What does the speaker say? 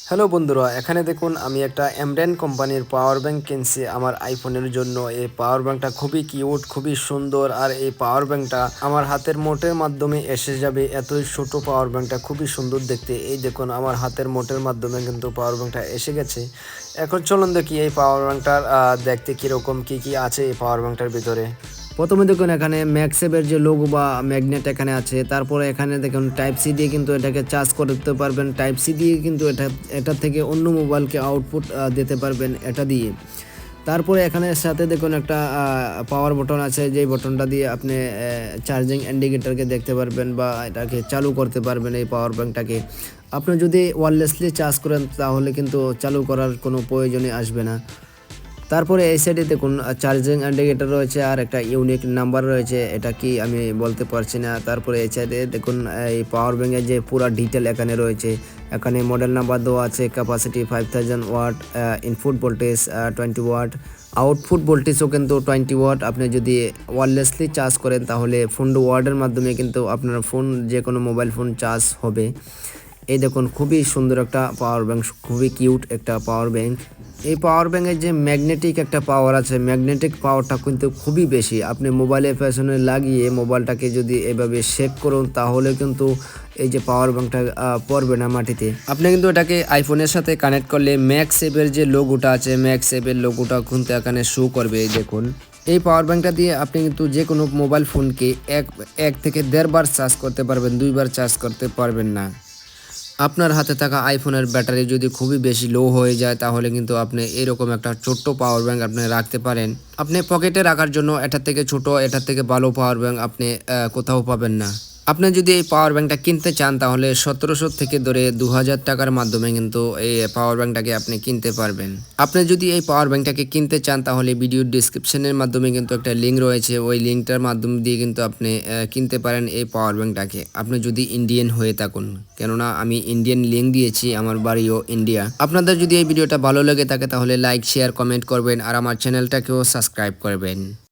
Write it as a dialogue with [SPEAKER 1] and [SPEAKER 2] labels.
[SPEAKER 1] Hello বন্ধুরা, এখানে দেখুন আমি একটা এমরেন কোম্পানির পাওয়ার ব্যাংক কিনছি আমার আইফোনের জন্য। এই পাওয়ার ব্যাংকটা খুবই কিউট, খুবই সুন্দর। আর এই পাওয়ার ব্যাংকটা আমার হাতের মোটের মাধ্যমে এসে যাবে। এতই ছোট পাওয়ার ব্যাংকটা খুবই সুন্দর দেখতে। এই দেখুন আমার হাতের মোটের মাধ্যমে কিন্তু পাওয়ার ব্যাংকটা এসে গেছে। এখন চলুন দেখি এই পাওয়ার ব্যাংকটার দেখতে কীরকম কী আছে এই পাওয়ার ব্যাংকটার ভিতরে। প্রথমে দেখুন এখানে ম্যাক্সেভের যে লোগো বা ম্যাগনেট এখানে আছে। তারপরে এখানে দেখুন টাইপ সি দিয়ে কিন্তু এটাকে চার্জ করতে পারবেন। টাইপ সি দিয়ে কিন্তু এটা থেকে অন্য মোবাইলকে আউটপুট দিতে পারবেন এটা দিয়ে। তারপরে এখানে সাথে দেখুন একটা পাওয়ার বাটন আছে, যেই বাটনটা দিয়ে আপনি চার্জিং ইন্ডিকেটরকে দেখতে পারবেন বা এটাকে চালু করতে পারবেন। এই পাওয়ার ব্যাংকটাকে আপনি যদি ওয়্যারলেসলি চার্জ করেন তাহলে কিন্তু চালু করার কোনো প্রয়োজনই আসবে না। তারপরে এই সাইডে দেখুন চার্জিং ইন্ডিকেটর রয়েছে আর একটা ইউনিক নাম্বার রয়েছে, এটা কি আমি বলতে পারছি না। তারপরে এই সাইডে দেখুন এই পাওয়ার ব্যাংকের যে পুরো ডিটেল এখানে রয়েছে। এখানে মডেল নাম্বার দেওয়া আছে, capacity 5000 watt, input voltage 20 watt, output ভোল্টেজও কিন্তু 20 ওয়াট। আপনি যদি ওয়্যারলেসলি চার্জ করেন তাহলে ফোন ওয়ার্ডের মাধ্যমে কিন্তু আপনার ফোন যে কোনো মোবাইল ফোন চার্জ হবে। এই দেখুন খুবই সুন্দর একটা পাওয়ার ব্যাংক, খুবই কিউট একটা পাওয়ার ব্যাংক। এই পাওয়ার ব্যাংকের যে ম্যাগনেটিক একটা পাওয়ার আছে, ম্যাগনেটিক পাওয়ারটা কিন্তু খুবই বেশি। আপনি মোবাইলের পেছনে লাগিয়ে মোবাইলটাকে যদি এভাবে শেক করুন তাহলে কিন্তু এই যে পাওয়ার ব্যাংকটা পড়বে না মাটিতে। আপনি কিন্তু এটাকে আইফোনের সাথে কানেক্ট করলে ম্যাক্সেভের যে লোগোটা আছে, ম্যাক্সেভের লোগোটা কিন্তু এখানে শো করবে। এই দেখুন এই পাওয়ার ব্যাংকটা দিয়ে আপনি কিন্তু যে কোনো মোবাইল ফোনকে এক থেকে 1.5 বার চার্জ করতে পারবেন, 2 বার চার্জ করতে পারবেন না। আপনার হাতে থাকা আইফোনের ব্যাটারি যদি খুবই বেশি লো হয়ে যায় তাহলে কিন্তু আপনি এরকম একটা ছোট্ট পাওয়ার ব্যাংক আপনি রাখতে পারেন। আপনি পকেটে রাখার জন্য এটার থেকে ছোট, এটার থেকে ভালো পাওয়ার ব্যাংক আপনি কোথাও পাবেন না। আপনি যদি এই পাওয়ার ব্যাংকটা কিনতে চান তাহলে 1700 থেকে ধরে 2000 টাকার মাধ্যমে কিন্তু এই পাওয়ার ব্যাংকটাকে আপনি কিনতে পারবেন। আপনি যদি এই পাওয়ার ব্যাংকটাকে কিনতে চান তাহলে ভিডিওর ডিসক্রিপশনের মাধ্যমে কিন্তু একটা লিঙ্ক রয়েছে, ওই লিঙ্কটার মাধ্যমে দিয়ে কিন্তু আপনি কিনতে পারেন এই পাওয়ার ব্যাংকটাকে, আপনি যদি ইন্ডিয়ান হয়ে থাকুন। কেননা আমি ইন্ডিয়ান লিঙ্ক দিয়েছি, আমার বাড়িও ইন্ডিয়া। আপনাদের যদি এই ভিডিওটা ভালো লেগে থাকে তাহলে লাইক, শেয়ার, কমেন্ট করবেন আর আমার চ্যানেলটাকেও সাবস্ক্রাইব করবেন।